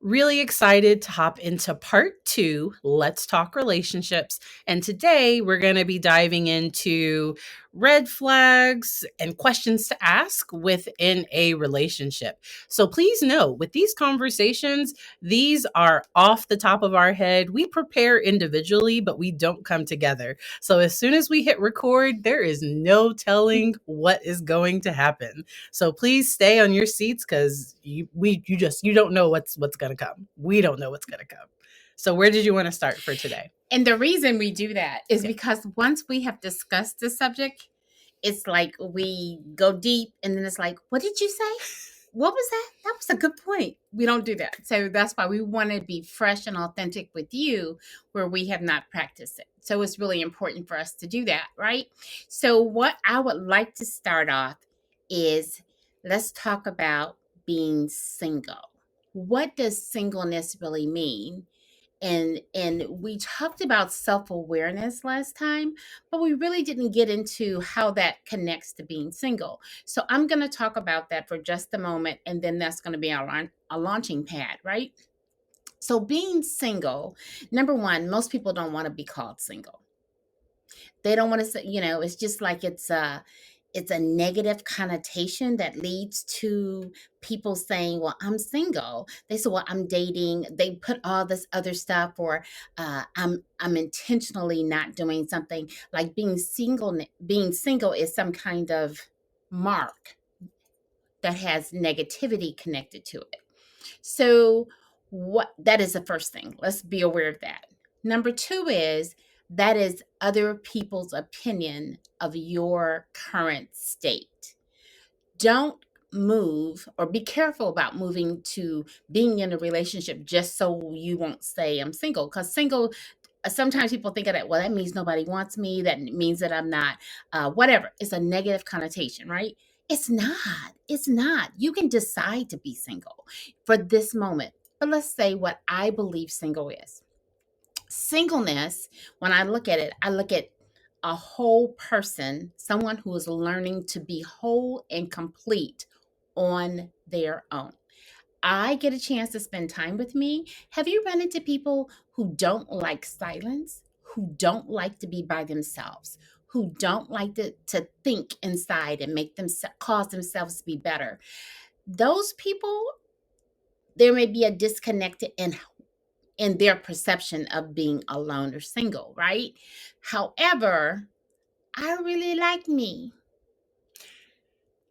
Really excited to hop into part 2, Let's Talk Relationships. And today we're going to be diving into red flags and questions to ask within a relationship. So please know, with these conversations, these are off the top of our head. We prepare individually, but we don't come together. So as soon as we hit record, there is no telling what is going to happen. So please stay on your seats because you don't know what's going to come. We don't know what's going to come. So where did you want to start for today? And the reason we do that is because once we have discussed the subject, it's like we go deep and then it's like, what did you say? What was that? That was a good point. We don't do that. So that's why we want to be fresh and authentic with you where we have not practiced it. So it's really important for us to do that, right? So what I would like to start off is let's talk about being single. What does singleness really mean? And we talked about self-awareness last time, but we really didn't get into how that connects to being single. So I'm going to talk about that for just a moment, and then that's going to be our launching pad, right? So being single, number one, most people don't want to be called single. They don't want to say, it's just like it's a negative connotation that leads to people saying, well, I'm single. They say, well, I'm dating. They put all this other stuff, or I'm intentionally not doing something. Like being single is some kind of mark that has negativity connected to it. So that is the first thing. Let's be aware of that. Number two is that is other people's opinion of your current state. Don't move, or be careful about moving to being in a relationship just so you won't say I'm single. Because single, sometimes people think of that, well, that means nobody wants me. That means that I'm not, whatever. It's a negative connotation, right? It's not. It's not. You can decide to be single for this moment. But let's say what I believe single is. Singleness, when I look at it, I look at a whole person, someone who is learning to be whole and complete on their own. I get a chance to spend time with me. Have you run into people who don't like silence, who don't like to be by themselves, who don't like to think inside and make them cause themselves to be better? Those people, there may be a disconnect in their perception of being alone or single, right? However, I really like me.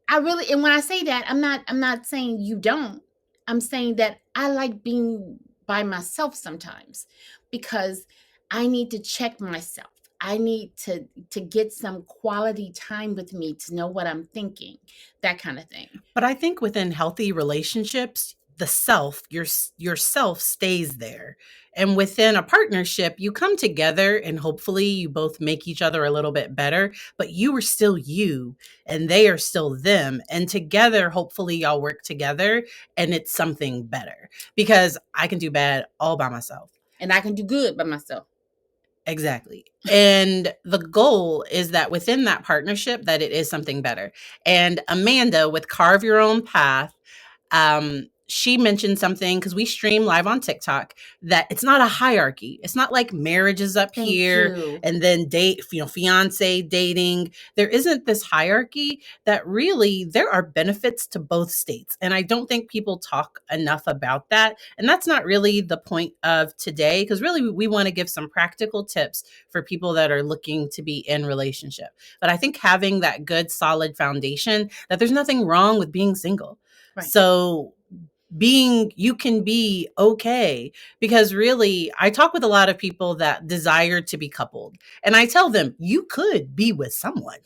And when I say that, I'm not saying you don't. I'm saying that I like being by myself sometimes because I need to check myself. I need to get some quality time with me to know what I'm thinking, that kind of thing. But I think within healthy relationships, the self, your self stays there. And within a partnership, you come together and hopefully you both make each other a little bit better, but you are still you and they are still them. And together, hopefully y'all work together and it's something better, because I can do bad all by myself. And I can do good by myself. Exactly. And the goal is that within that partnership, that it is something better. And Amanda with Carve Your Own Path, she mentioned something, because we stream live on TikTok, that it's not a hierarchy. It's not like marriage is up Thank here you. and then fiance dating. There isn't this hierarchy, that really there are benefits to both states. And I don't think people talk enough about that. And that's not really the point of today, because really we want to give some practical tips for people that are looking to be in relationship. But I think having that good solid foundation, that there's nothing wrong with being single. Right. So you can be okay, because really I talk with a lot of people that desire to be coupled, and I tell them, you could be with someone.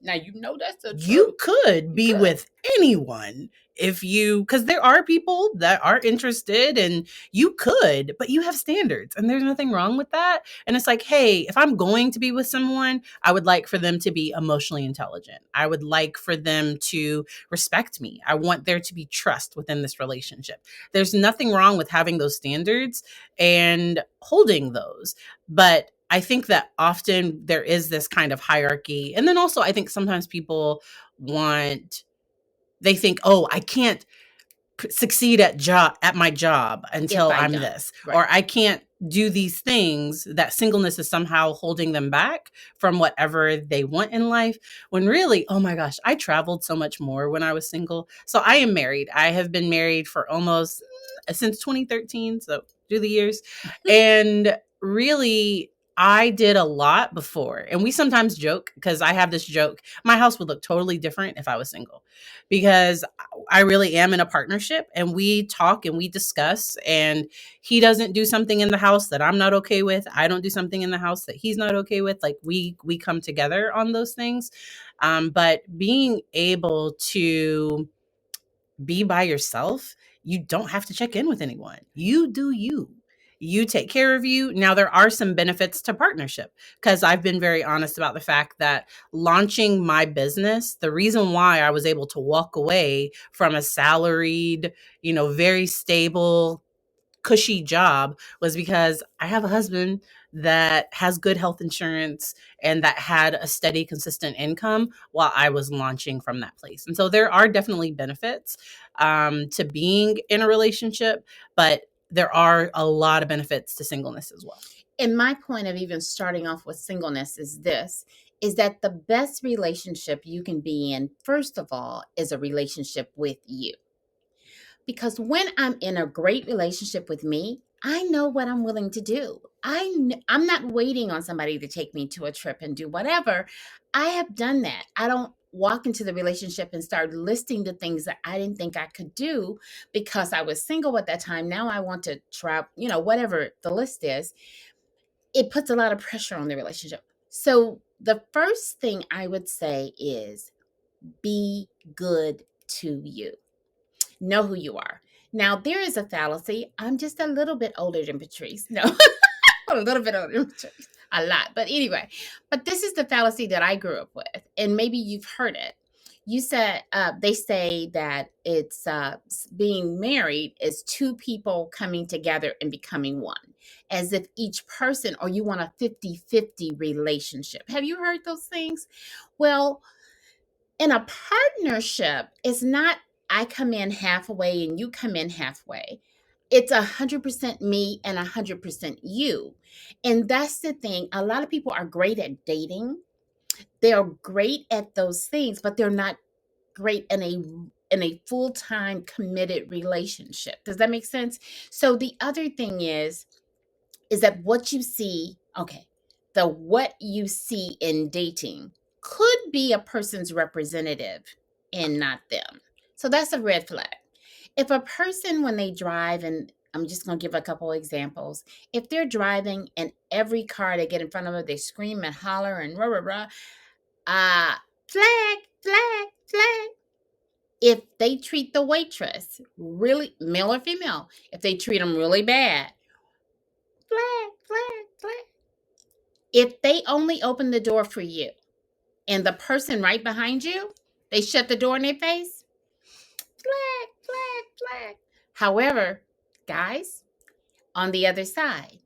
Now, that's the truth. You could be with anyone because there are people that are interested, and you could, but you have standards, and there's nothing wrong with that. And it's like, hey, if I'm going to be with someone, I would like for them to be emotionally intelligent. I would like for them to respect me. I want there to be trust within this relationship. There's nothing wrong with having those standards and holding those. But I think that often there is this kind of hierarchy. And then also I think sometimes people they think, oh, I can't succeed at my job until I'm don't. this, Right. or I can't do these things, that singleness is somehow holding them back from whatever they want in life. When really, oh my gosh, I traveled so much more when I was single. So I am married. I have been married for almost since 2013. So through the years. And really, I did a lot before. And we sometimes joke, because I have this joke, my house would look totally different if I was single, because I really am in a partnership, and we talk and we discuss, and he doesn't do something in the house that I'm not okay with. I don't do something in the house that he's not okay with. Like we come together on those things. But being able to be by yourself, you don't have to check in with anyone. You do you. You take care of you. Now, there are some benefits to partnership, because I've been very honest about the fact that launching my business, the reason why I was able to walk away from a salaried, very stable, cushy job, was because I have a husband that has good health insurance and that had a steady, consistent income while I was launching from that place. And so there are definitely benefits to being in a relationship, but there are a lot of benefits to singleness as well. And my point of even starting off with singleness is this, is that the best relationship you can be in, first of all, is a relationship with you. Because when I'm in a great relationship with me, I know what I'm willing to do. I'm not waiting on somebody to take me to a trip and do whatever. I have done that. I don't walk into the relationship and start listing the things that I didn't think I could do because I was single at that time. Now I want to try, whatever the list is. It puts a lot of pressure on the relationship. So the first thing I would say is be good to you. Know who you are. Now, there is a fallacy. I'm just a little bit older than Patrice. No, a little bit older than Patrice. A lot. But anyway, but this is the fallacy that I grew up with. And maybe you've heard it. You said, they say that it's being married is two people coming together and becoming one, as if each person, or you want a 50-50 relationship. Have you heard those things? Well, in a partnership, it's not I come in halfway and you come in halfway. It's 100% me and 100% you. And that's the thing. A lot of people are great at dating. They're great at those things, but they're not great in a full-time committed relationship. Does that make sense? So the other thing is that what you see, okay, what you see in dating could be a person's representative and not them. So that's a red flag. If a person, when they drive, and I'm just going to give a couple examples, if they're driving and every car they get in front of them, they scream and holler and rah, rah, rah, flag, flag, flag. If they treat the waitress really, male or female, if they treat them really bad, flag, flag, flag. If they only open the door for you and the person right behind you, they shut the door in their face, flag, flag, flag. However, guys, on the other side,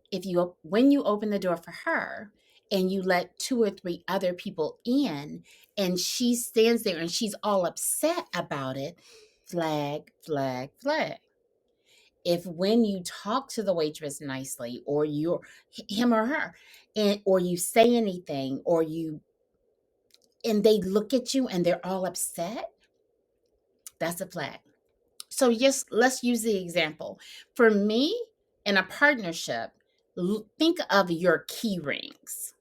when you open the door for her and you let 2 or 3 other people in and she stands there and she's all upset about it, flag, flag, flag. If when you talk to the waitress nicely, or you're him or her, or you say anything, and they look at you and they're all upset, that's a flag. So yes, let's use the example. For me, in a partnership, think of your key rings.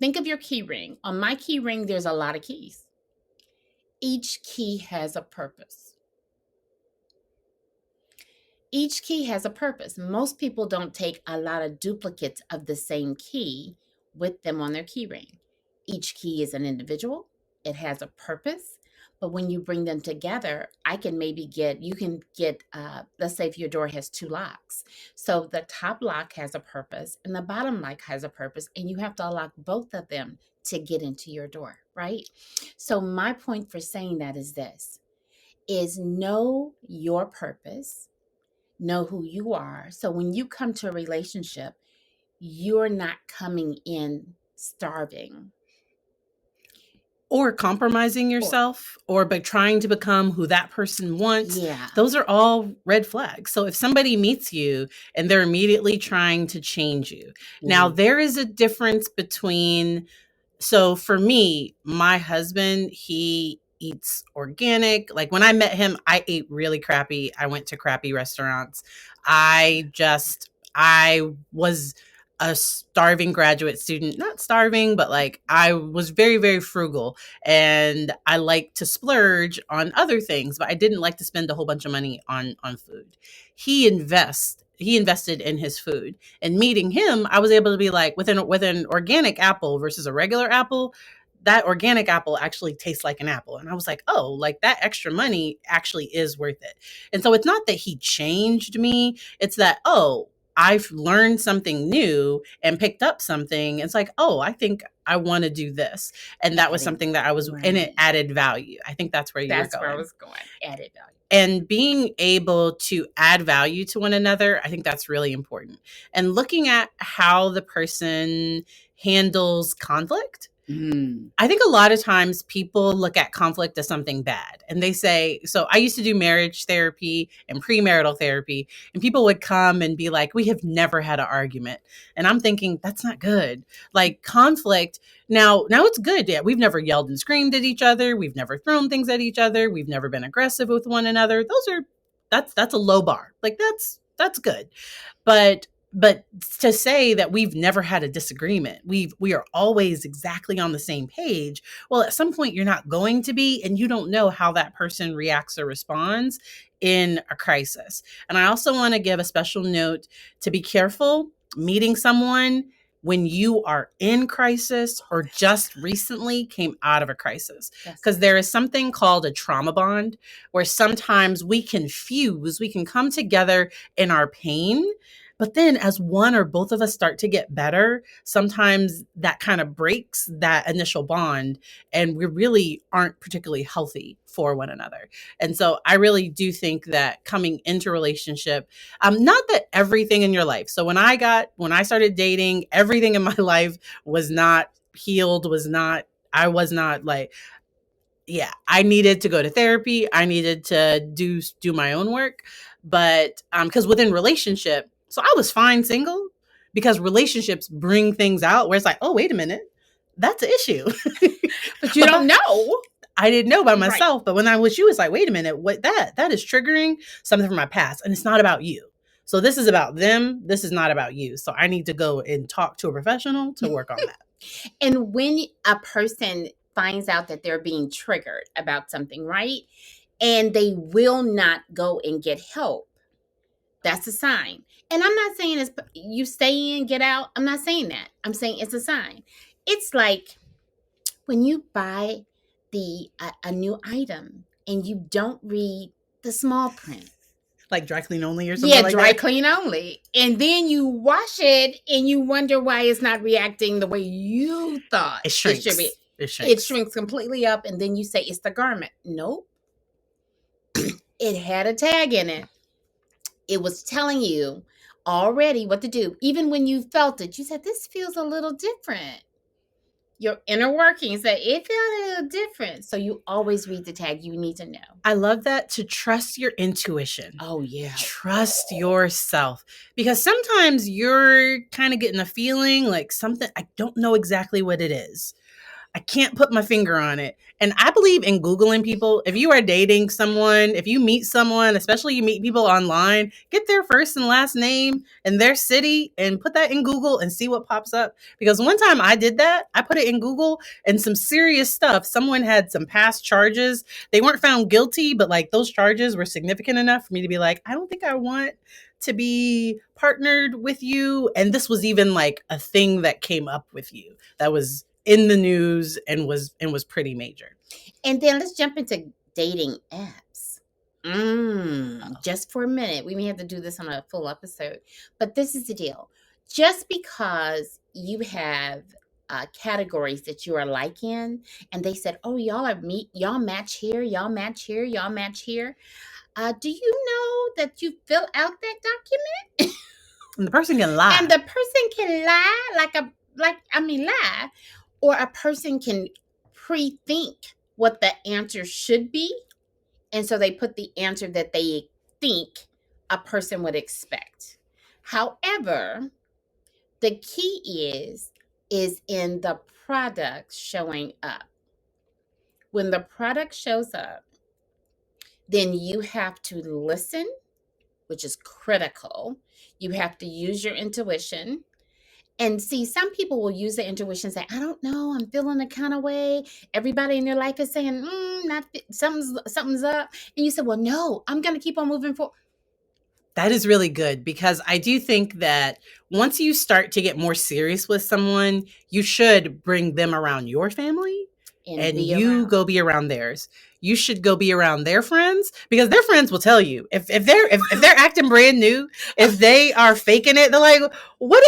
Think of your key ring. On my key ring, there's a lot of keys. Each key has a purpose. Each key has a purpose. Most people don't take a lot of duplicates of the same key with them on their key ring. Each key is an individual. It has a purpose. But when you bring them together, you can get, let's say if your door has 2 locks. So the top lock has a purpose and the bottom lock has a purpose, and you have to unlock both of them to get into your door, right? So my point for saying that is this, is know your purpose. Know who you are. So when you come to a relationship, you're not coming in starving. or compromising yourself or by trying to become who that person wants. Yeah. Those are all red flags. So if somebody meets you and they're immediately trying to change you. Now, there is a difference between, so for me, my husband, he eats organic. Like when I met him, I ate really crappy. I went to crappy restaurants. I was a starving graduate student, not starving, but like I was very, very frugal, and I like to splurge on other things, but I didn't like to spend a whole bunch of money on food. He invested in his food, and meeting him, I was able to be like, with an organic apple versus a regular apple, that organic apple actually tastes like an apple. And I was like, oh, like that extra money actually is worth it. And so it's not that he changed me. It's that, oh, I've learned something new and picked up something. It's like, oh, I think I want to do this. And that was something that I was, and it added value. I think that's where you were going. That's where I was going. Added value. And being able to add value to one another, I think that's really important. And looking at how the person handles conflict. I think a lot of times people look at conflict as something bad, and they say, so I used to do marriage therapy and premarital therapy, and people would come and be like, we have never had an argument. And I'm thinking, that's not good. Like conflict. Now it's good. Yeah, we've never yelled and screamed at each other. We've never thrown things at each other. We've never been aggressive with one another. That's a low bar. Like that's good. But to say that we've never had a disagreement, we are always exactly on the same page. Well, at some point you're not going to be, and you don't know how that person reacts or responds in a crisis. And I also want to give a special note to be careful meeting someone when you are in crisis or just recently came out of a crisis. Because there is something called a trauma bond where sometimes we can come together in our pain. But then as one or both of us start to get better, sometimes that kind of breaks that initial bond, and we really aren't particularly healthy for one another. And so I really do think that coming into relationship, not that everything in your life. So when I started dating, everything in my life was not healed, I was not like, yeah, I needed to go to therapy. I needed to do my own work. But because within relationship, so I was fine single, because relationships bring things out where it's like, oh, wait a minute, that's an issue. But you don't know. I didn't know by myself. Right. But when I'm with you, it's like, wait a minute, what that is triggering something from my past. And it's not about you. So this is about them. This is not about you. So I need to go and talk to a professional to work on that. And when a person finds out that they're being triggered about something, right? And they will not go and get help, that's a sign. And I'm not saying it's you stay in, get out. I'm not saying that. I'm saying it's a sign. It's like when you buy a new item and you don't read the small print. Like dry clean only or something like that? Yeah, dry clean only. And then you wash it and you wonder why it's not reacting the way you thought it shrinks. It should be. It shrinks completely up, and then you say it's the garment. Nope. It had a tag in it. It was telling you already what to do. Even when you felt it, you said, this feels a little different. Your inner workings said, it feels a little different. So you always read the tag. You need to know. I love that, to trust your intuition. Oh, yeah. Trust yourself. Because sometimes you're kind of getting a feeling like something, I don't know exactly what it is. I can't put my finger on it. And I believe in Googling people. If you are dating someone, if you meet someone, especially you meet people online, get their first and last name and their city and put that in Google and see what pops up. Because one time I did that. I put it in Google and some serious stuff. Someone had some past charges. They weren't found guilty, but like those charges were significant enough for me to be like, I don't think I want to be partnered with you. And this was even like a thing that came up with you that was in the news and was pretty major. And then let's jump into dating apps. Just for a minute. We may have to do this on a full episode. But this is the deal. Just because you have categories that you are like in, and they said, oh, y'all match here, y'all match here, y'all match here. Do you know that you fill out that document? And the person can lie. And the person can lie lie. Or a person can pre-think what the answer should be. And so they put the answer that they think a person would expect. However, the key is in the product showing up. When the product shows up, then you have to listen, which is critical. You have to use your intuition. And see, some people will use their intuition and say, I don't know, I'm feeling a kind of way. Everybody in their life is saying, something's up. And you say, well, no, I'm going to keep on moving forward. That is really good, because I do think that once you start to get more serious with someone, you should bring them around your family and you go be around theirs. You should go be around their friends, because their friends will tell you if they're acting brand new, if they are faking it, they're like, what?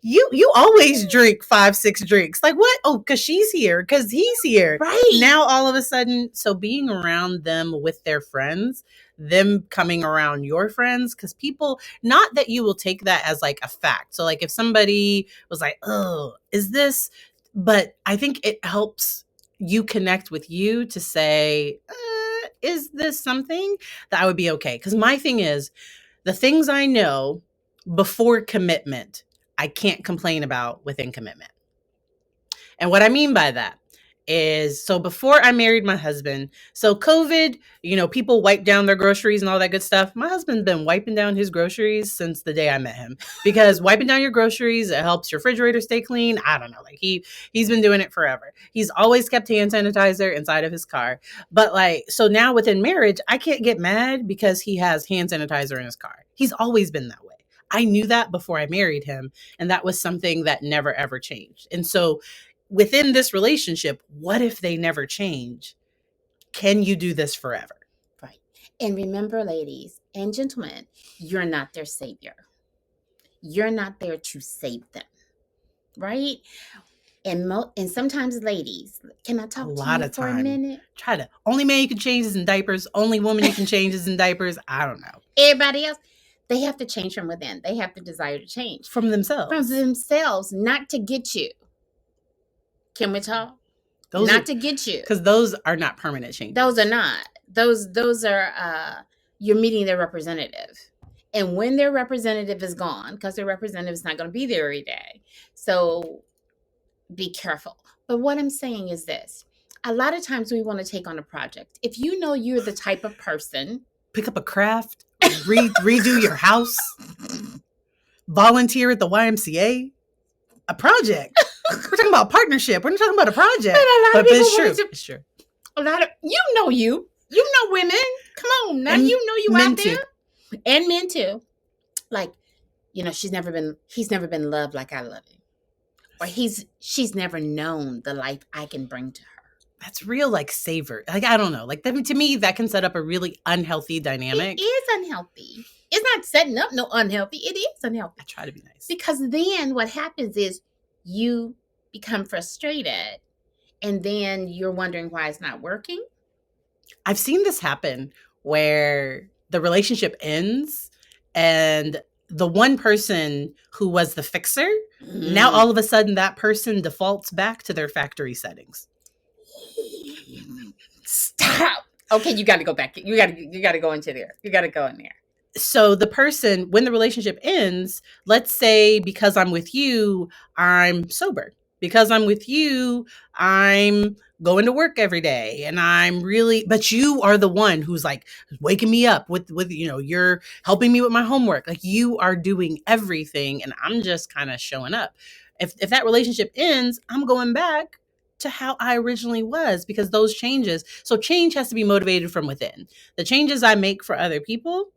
You always drink 5-6 drinks. Like, what? Oh, because she's here, because he's here. Right. Now all of a sudden, so being around them with their friends, them coming around your friends, because people, not that you will take that as like a fact. So like if somebody was like, oh, is this, but I think it helps you connect with you to say, is this something that I would be okay? Because my thing is, the things I know before commitment, I can't complain about within commitment. And what I mean by that is, so before I married my husband, so COVID, people wipe down their groceries and all that good stuff. My husband's been wiping down his groceries since the day I met him, because wiping down your groceries, it helps your refrigerator stay clean. I don't know. Like he's been doing it forever. He's always kept hand sanitizer inside of his car. But like, so now within marriage, I can't get mad because he has hand sanitizer in his car. He's always been that way. I knew that before I married him. And that was something that never, ever changed. And so within this relationship, what if they never change? Can you do this forever? Right. And remember, ladies and gentlemen, you're not their savior. You're not there to save them. Right? And sometimes, ladies, can I talk to you for a minute? Try to. Only man you can change is in diapers. Only woman you can change is in diapers. I don't know. Everybody else, they have to change from within. They have the desire to change. From themselves, not to get you. Can we talk? To get you. Because those are not permanent changes. Those are not. Those are, you're meeting their representative. And when their representative is gone, because their representative is not going to be there every day. So be careful. But what I'm saying is this. A lot of times we want to take on a project. If you know you're the type of person. Pick up a craft, redo your house, volunteer at the YMCA. A project. We're talking about partnership. We're not talking about a project. But it's true. It's true. A lot of you know women. Come on, now you out there, too. And men too. Like, he's never been loved like I love him, or she's never known the life I can bring to her. That's real, like, savor. Like, I don't know. Like, to me, that can set up a really unhealthy dynamic. It is unhealthy. It's not setting up no unhealthy. It is unhealthy. I try to be nice. Because then what happens is you become frustrated, and then you're wondering why it's not working. I've seen this happen where the relationship ends and the one person who was the fixer, now all of a sudden that person defaults back to their factory settings. Stop. Okay, you got to go back. You got to go into there. You got to go in there. So the person, when the relationship ends, let's say because I'm with you, I'm sober. Because I'm with you, I'm going to work every day, and but you are the one who's like waking me up with you're helping me with my homework. Like, you are doing everything, and I'm just kind of showing up. If that relationship ends, I'm going back to how I originally was, because those changes. So change has to be motivated from within. The changes I make for other people,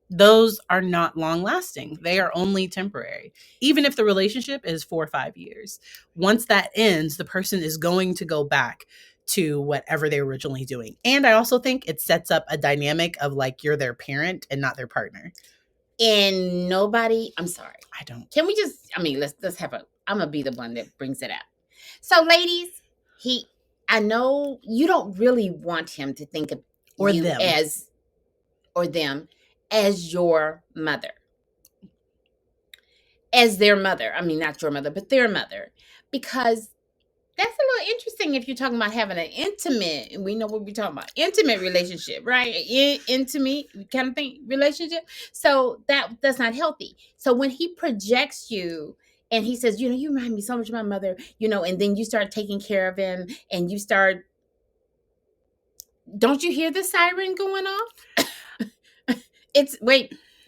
those are not long lasting. They are only temporary. Even if the relationship is 4 or 5 years, once that ends, the person is going to go back to whatever they were originally doing. And I also think it sets up a dynamic of like, you're their parent and not their partner. And I'm sorry. I don't. Can we just, let's have I'm going to be the one that brings it up. So ladies, I know you don't really want him to think of you them as your mother, as their mother. Not your mother, but their mother, because That's a little interesting if you're talking about having an intimate, and we know what we're talking about, intimate relationship, right? Intimate kind of thing, relationship. So that's not healthy. So when he projects you and he says, you remind me so much of my mother, and then you start taking care of him and you start, don't you hear the siren going off?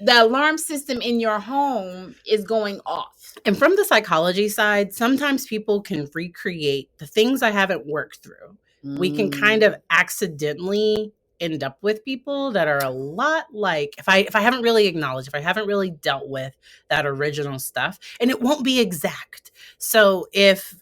The alarm system in your home is going off. And from the psychology side, sometimes people can recreate the things I haven't worked through. We can kind of accidentally end up with people that are a lot like, if I haven't really acknowledged, if I haven't really dealt with that original stuff, and it won't be exact. So if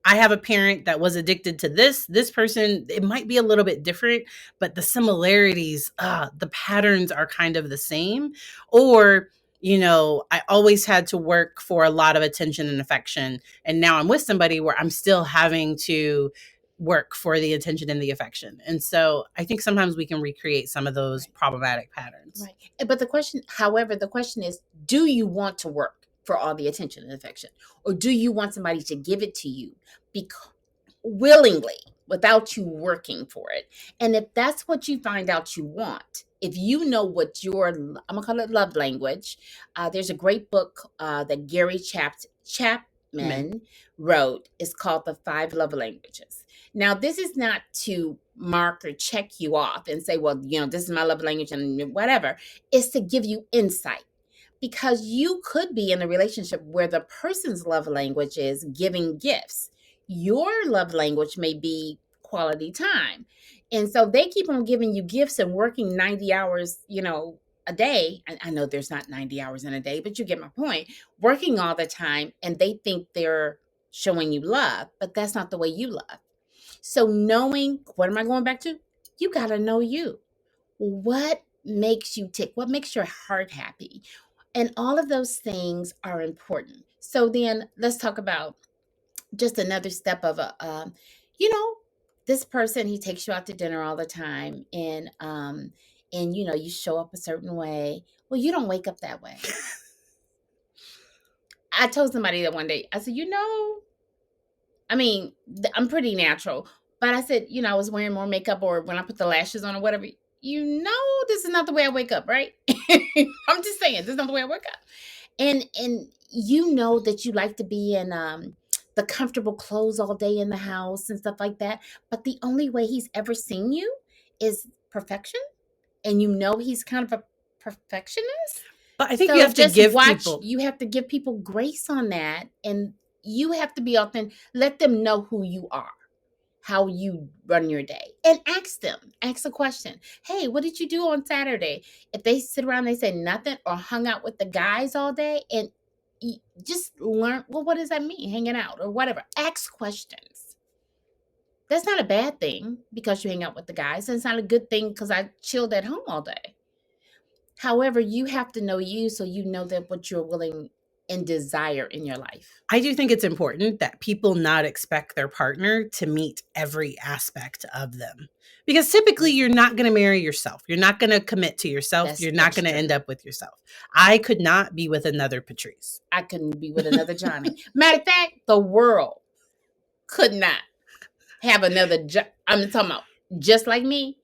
I have a parent that was addicted to this person, it might be a little bit different, but the similarities, the patterns are kind of the same. Or, I always had to work for a lot of attention and affection. And now I'm with somebody where I'm still having to work for the attention and the affection. And so I think sometimes we can recreate some of those problematic patterns. Right. But the question is, do you want to work for all the attention and affection? Or do you want somebody to give it to you willingly without you working for it? And if that's what you find out you want, if you know what your, I'm going to call it love language, there's a great book that Gary Chapman wrote. It's called The 5 Love Languages. Now, this is not to mark or check you off and say, well, this is my love language and whatever. It's to give you insight. Because you could be in a relationship where the person's love language is giving gifts. Your love language may be quality time. And so they keep on giving you gifts and working 90 hours, a day. I know there's not 90 hours in a day, but you get my point. Working all the time, and they think they're showing you love, but that's not the way you love. So knowing, what am I going back to? You got to know you. What makes you tick? What makes your heart happy? And all of those things are important. So then let's talk about just another step of this person, he takes you out to dinner all the time, and you show up a certain way. Well, you don't wake up that way. I told somebody that one day, I said, I'm pretty natural, but I said, I was wearing more makeup, or when I put the lashes on or whatever, this is not the way I wake up, right? I'm just saying, this is not the way I wake up. And that you like to be in the comfortable clothes all day in the house and stuff like that. But the only way he's ever seen you is perfection. And he's kind of a perfectionist. But I think you have to give people. You have to give people grace on that. And you have to be authentic. Let them know who you are, how you run your day, and ask a question. Hey, what did you do on Saturday? If they sit around, they say nothing, or hung out with the guys all day, and just learn, well, what does that mean? Hanging out or whatever. Ask questions. That's not a bad thing because you hang out with the guys. And it's not a good thing because I chilled at home all day. However, you have to know you, so you know that what you're willing and desire in your life. I do think it's important that people not expect their partner to meet every aspect of them. Because typically you're not going to marry yourself. You're not going to commit to yourself. You're not going to end up with yourself. I could not be with another Patrice. I couldn't be with another Johnnie. Matter of fact, the world could not have another I'm talking about just like me.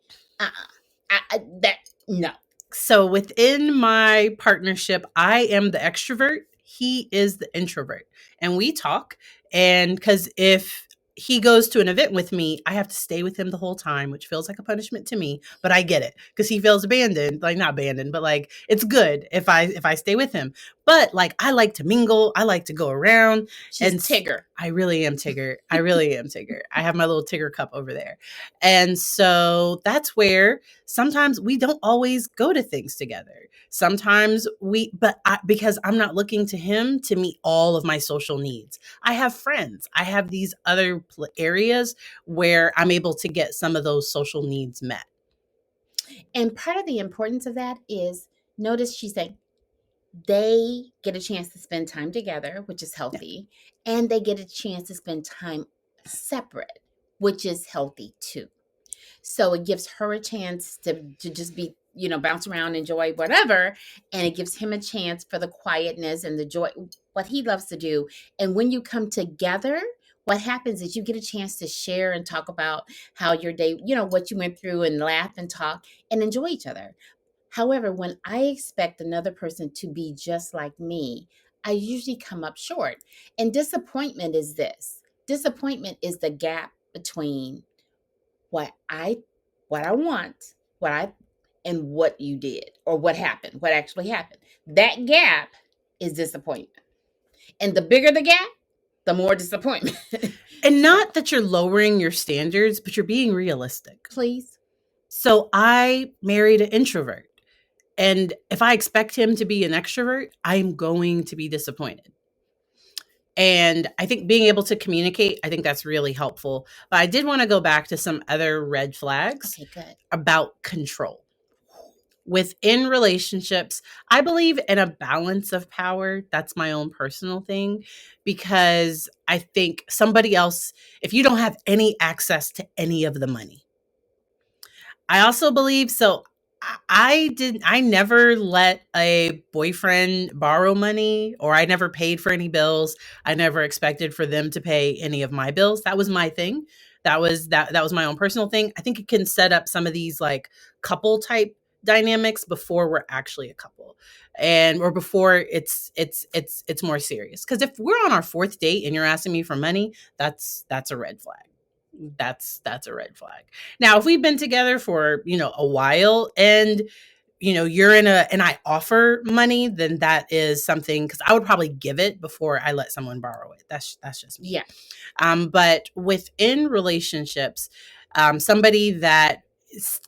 No. So within my partnership, I am the extrovert. He is the introvert. And we talk. And because if he goes to an event with me, I have to stay with him the whole time, which feels like a punishment to me, but I get it because he feels abandoned, like not abandoned, but like it's good if I stay with him. But like I like to mingle, I like to go around. She's Tigger. I really am Tigger. I really am Tigger. I have my little Tigger cup over there. And so that's where sometimes we don't always go to things together. Sometimes because I'm not looking to him to meet all of my social needs. I have friends. I have these other areas where I'm able to get some of those social needs met. And part of the importance of that is, notice she's saying they get a chance to spend time together, which is healthy, and they get a chance to spend time separate, which is healthy too. So it gives her a chance to just be, bounce around, enjoy whatever. And it gives him a chance for the quietness and the joy, what he loves to do. And when you come together, what happens is you get a chance to share and talk about how your day, what you went through, and laugh and talk and enjoy each other. However, when I expect another person to be just like me, I usually come up short. And disappointment is this. Disappointment is the gap between what I want, what I and what you did, or what happened, what actually happened. That gap is disappointment. And the bigger the gap, the more disappointment. And not that you're lowering your standards, but you're being realistic. Please. So I married an introvert. And if I expect him to be an extrovert, I'm going to be disappointed. And I think being able to communicate, I think that's really helpful. But I did want to go back to some other red flags about control. Within relationships, I believe in a balance of power. That's my own personal thing, because I think somebody else, if you don't have any access to any of the money, I also believe so. I never let a boyfriend borrow money, or I never paid for any bills. I never expected for them to pay any of my bills. That was my thing. That was my own personal thing. I think it can set up some of these like couple type dynamics before we're actually a couple, and or before it's more serious. Because if we're on our fourth date and you're asking me for money, that's a red flag. That's a red flag. Now, if we've been together for, a while, and you're and I offer money, then that is something, because I would probably give it before I let someone borrow it. That's just me. Yeah. But within relationships, somebody that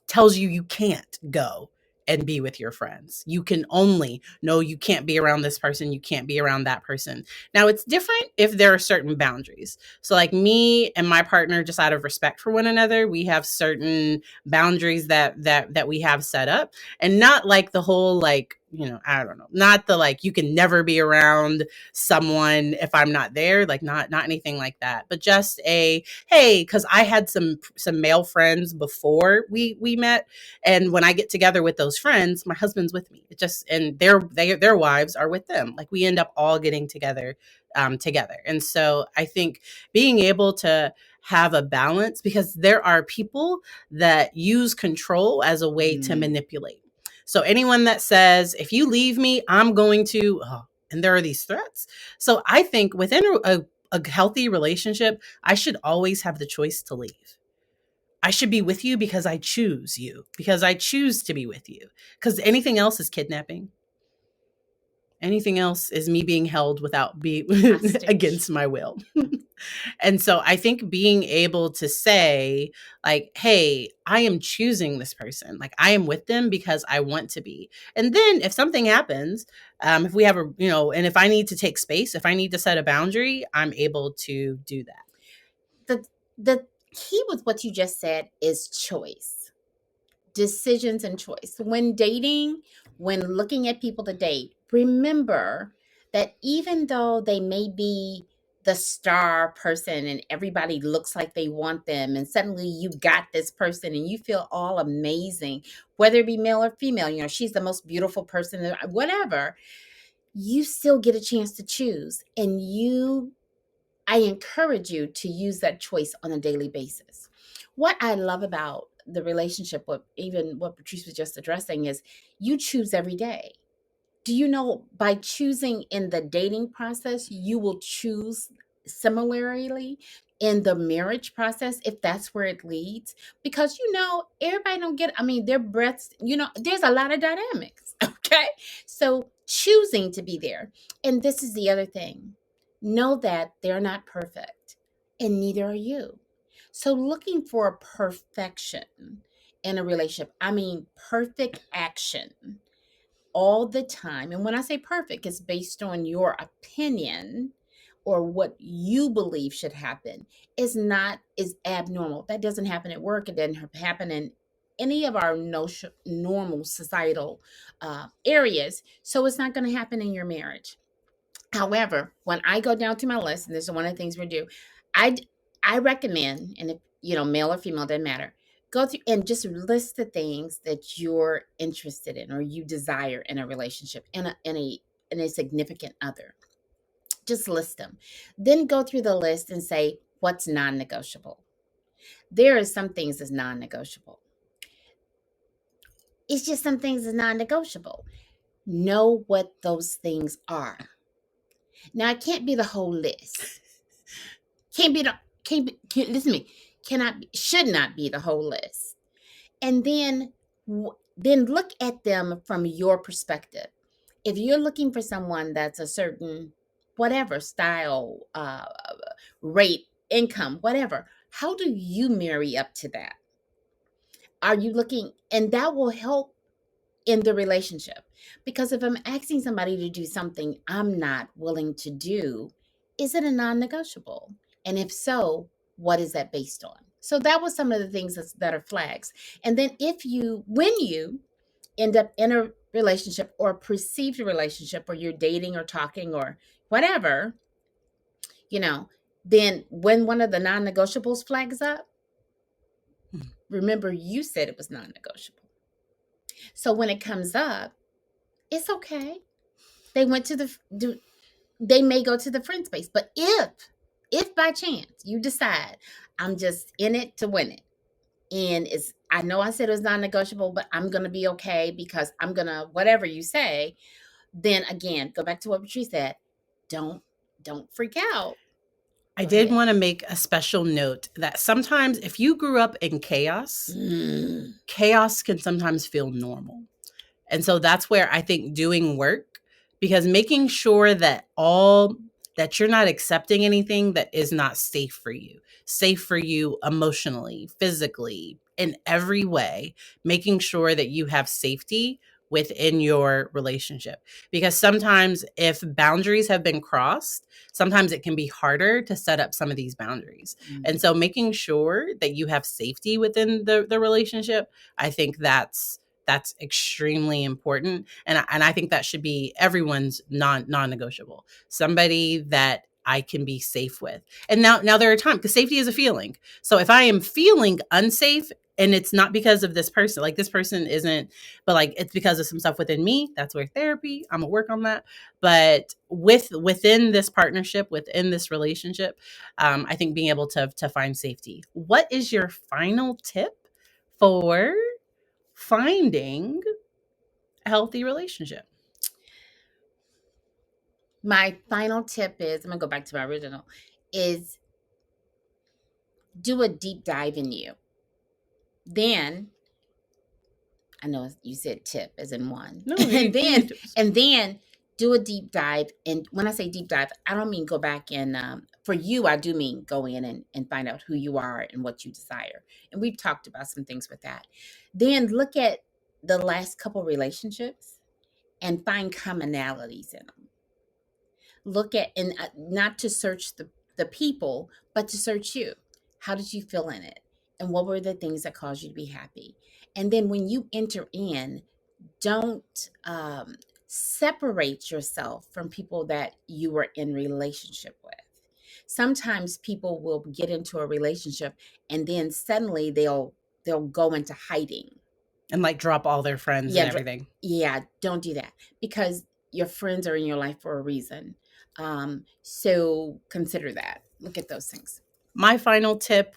tells you can't go and be with your friends. You can only, no, you can't be around this person. You can't be around that person. Now, it's different if there are certain boundaries. So like me and my partner, just out of respect for one another, we have certain boundaries that we have set up, and not like the whole, like, I don't know, not the like you can never be around someone if I'm not there, like not anything like that, but just a hey, because I had some male friends before we met, and when I get together with those friends, my husband's with me. It just, and their wives are with them. Like we end up all getting together. And so I think being able to have a balance, because there are people that use control as a way to manipulate. So anyone that says, if you leave me, I'm going to, and there are these threats. So I think within a healthy relationship, I should always have the choice to leave. I should be with you because I choose you, because I choose to be with you, because anything else is kidnapping. Anything else is me being held without being against my will. And so I think being able to say, like, hey, I am choosing this person. Like I am with them because I want to be. And then if something happens, if we have and if I need to take space, if I need to set a boundary, I'm able to do that. The key with what you just said is choice. Decisions and choice. When dating, when looking at people to date, remember that even though they may be the star person and everybody looks like they want them, and suddenly you got this person and you feel all amazing, whether it be male or female, she's the most beautiful person, whatever, you still get a chance to choose. And I encourage you to use that choice on a daily basis. What I love about the relationship, even what Patrice was just addressing, is you choose every day. Do you know, by choosing in the dating process, you will choose similarly in the marriage process, if that's where it leads? Because everybody don't get, their breaths, there's a lot of dynamics. Okay. So choosing to be there. And this is the other thing. Know that they're not perfect, and neither are you. So looking for perfection in a relationship, perfect action all the time. And when I say perfect, it's based on your opinion or what you believe should happen, is abnormal. That doesn't happen at work. It doesn't happen in any of our normal societal areas. So it's not going to happen in your marriage. However, when I go down to my list, and this is one of the things we do, I recommend, and if male or female, doesn't matter, go through and just list the things that you're interested in or you desire in a relationship, in a significant other. Just list them. Then go through the list and say, what's non-negotiable. There are some things that's non-negotiable. It's just some things that's non-negotiable. Know what those things are. Now, it can't be the whole list. Listen to me. Should not be the whole list. And then look at them from your perspective. If you're looking for someone that's a certain whatever style, rate, income, whatever, how do you marry up to that? Are you looking, and that will help in the relationship. Because if I'm asking somebody to do something I'm not willing to do, is it a non-negotiable? And if so, what is that based on? So that was some of the things that are flags. And then when you end up in a relationship or perceived a relationship, or you're dating or talking or whatever, then when one of the non-negotiables flags up, remember you said it was non-negotiable. So when it comes up, it's okay. They may go to the friend space. But if by chance you decide I'm just in it to win it, and I know I said it was non-negotiable, but I'm going to be okay because I'm going to, whatever you say, then again, go back to what Patrice said. Don't freak out. I did want to make a special note that sometimes if you grew up in chaos, chaos can sometimes feel normal. And so that's where I think doing work, because making sure that you're not accepting anything that is not safe for you emotionally, physically, in every way, making sure that you have safety within your relationship. Because sometimes if boundaries have been crossed, sometimes it can be harder to set up some of these boundaries. Mm-hmm. And so making sure that you have safety within the relationship, I think that's extremely important. And I think that should be everyone's non-negotiable. Somebody that I can be safe with. And now there are times, because safety is a feeling. So if I am feeling unsafe, and it's not because of this person, like this person isn't, but like it's because of some stuff within me, that's where therapy, I'm gonna work on that. But within this partnership, within this relationship, I think being able to find safety. What is your final tip for finding a healthy relationship? My final tip is, I'm going to go back to my original, is do a deep dive in you. Then, I know you said tip as in one. No, and then do a deep dive. And when I say deep dive, I don't mean go back and, for you, I do mean go in and find out who you are and what you desire. And we've talked about some things with that. Then look at the last couple relationships and find commonalities in them. Look at, and not to search the people, but to search you. How did you feel in it? And what were the things that caused you to be happy? And then when you enter in, don't separate yourself from people that you were in relationship with. Sometimes people will get into a relationship and then suddenly they'll go into hiding. And like drop all their friends and everything. Yeah, don't do that, because your friends are in your life for a reason. So consider that. Look at those things. My final tip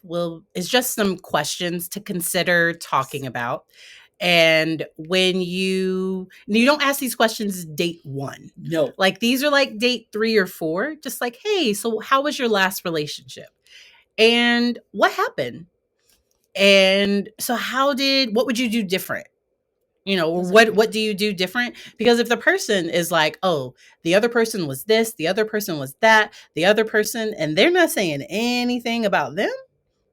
is just some questions to consider talking about. And when you don't ask these questions date 1. No. Like these are like date 3 or 4. Just like, hey, so how was your last relationship? And what happened? And so what would you do different? What do you do different? Because if the person is like, oh, the other person was this, the other person was that, the other person, and they're not saying anything about them,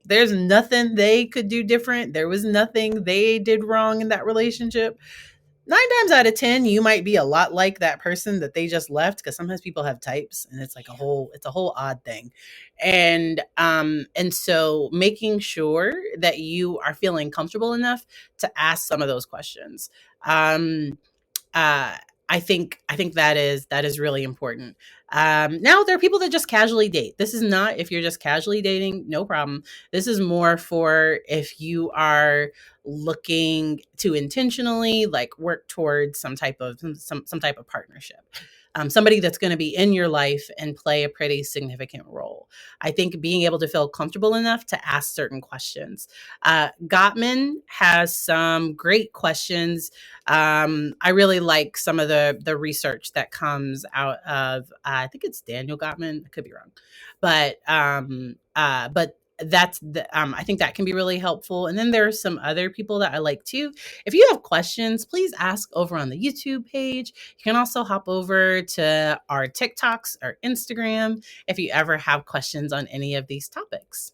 there's nothing they could do different. There was nothing they did wrong in that relationship. 9 times out of 10, you might be a lot like that person that they just left, because sometimes people have types and it's like a whole odd thing. And so making sure that you are feeling comfortable enough to ask some of those questions. I think that is really important. Now there are people that just casually date. This is not if you're just casually dating, no problem. This is more for if you are looking to intentionally like work towards some type of partnership. somebody that's going to be in your life and play a pretty significant role. I think being able to feel comfortable enough to ask certain questions. Gottman has some great questions. I really like some of the research that comes out of, I think it's Daniel Gottman. I could be wrong, but that's I think that can be really helpful. And then there are some other people that I like too. If you have questions, please ask over on the YouTube page. You can also hop over to our TikToks or Instagram if you ever have questions on any of these topics.